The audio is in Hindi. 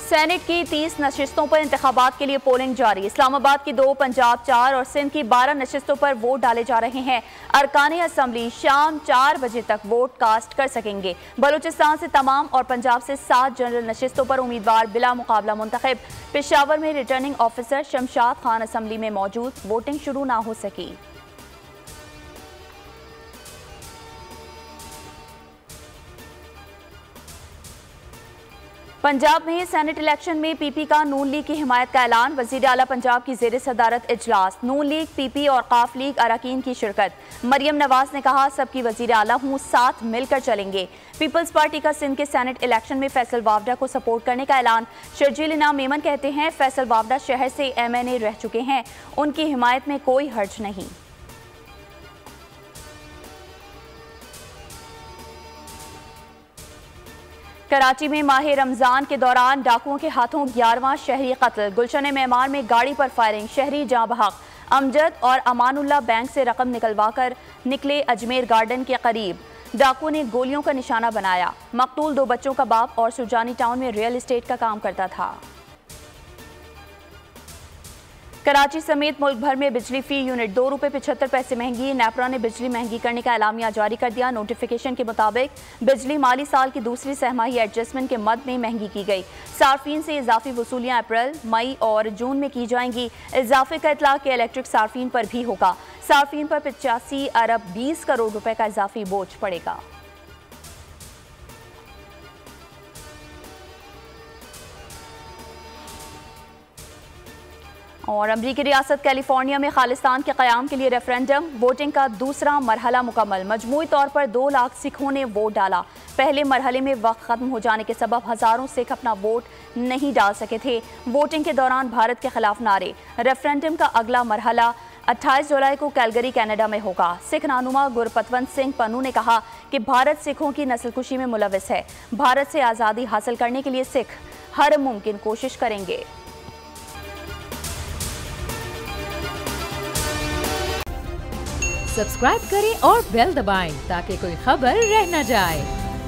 सेनेट की 30 नशिस्तों पर इंतखाबात के लिए पोलिंग जारी। इस्लामाबाद की 2, पंजाब 4 और सिंध की 12 नशिस्तों पर वोट डाले जा रहे हैं। अरकान असम्बली शाम 4 बजे तक वोट कास्ट कर सकेंगे। बलूचिस्तान से तमाम और पंजाब से 7 जनरल नशिस्तों पर उम्मीदवार बिला मुकाबला मुंतखब। पेशावर में returning officer Shamshad Khan assembly में मौजूद, वोटिंग शुरू ना हो सकी। पंजाब में सेनेट इलेक्शन में पीपी का नून लीग की हिमायत का ऐलान। वजीर आला पंजाब की जेर सदारत इजलास, नून लीग, पीपी और काफ लीग अरकान की शिरकत। मरियम नवाज ने कहा, सबकी वजीर आला हूँ, साथ मिलकर चलेंगे। पीपल्स पार्टी का सिंध के सेनेट इलेक्शन में फैसल वावडा को सपोर्ट करने का ऐलान। शर्जील इनाम मेमन कहते हैं, फैसल वावडा शहर से MNA रह चुके हैं, उनकी हिमायत में कोई हर्ज नहीं। कराची में माह रमजान के दौरान डाकुओं के हाथों 11वां शहरी कत्ल। गुलशन मेहमान में गाड़ी पर फायरिंग, शहरी जाँ बहक। अमजद और अमानुल्लाह बैंक से रकम निकलवाकर निकले अजमेर गार्डन के करीब। डाकुओं ने गोलियों का निशाना बनाया। मकतूल 2 बच्चों का बाप और सुरजानी टाउन में रियल एस्टेट का काम करता था। कराची समेत मुल्क भर में बिजली फी यूनिट 2 रुपये 75 पैसे महंगी। नेपरा ने बिजली महंगी करने का एलामिया जारी कर दिया। नोटिफिकेशन के मुताबिक बिजली माली साल की दूसरी सहमाही एडजस्टमेंट के मद में महंगी की गई। सार्फिन से इजाफी वसूलियां अप्रैल, मई और जून में की जाएंगी। इजाफे का इतलाक के इलेक्ट्रिक सार्फिन पर भी होगा। सार्फिन पर 85 अरब 20 करोड़ रुपए का इजाफी बोझ पड़ेगा। और अमरीकी रियासत कैलिफोर्निया में खालिस्तान के क़याम के लिए रेफरेंडम, वोटिंग का दूसरा मरहला मुकम्मल। मजमूई तौर पर 2 लाख सिखों ने वोट डाला। पहले मरहले में वक्त खत्म हो जाने के सबब हजारों सिख अपना वोट नहीं डाल सके थे। वोटिंग के दौरान भारत के खिलाफ नारे। रेफरेंडम का अगला मरहला 28 जुलाई को कैलगरी कनाडा में होगा। सिख रहनुमा गुरपतवंत सिंह पन्नू ने कहा कि भारत सिखों की नस्लकुशी में मुलविस है। भारत से आज़ादी हासिल करने के लिए सिख हर मुमकिन कोशिश करेंगे। सब्सक्राइब करें और बेल दबाएं ताकि कोई खबर रह न जाए।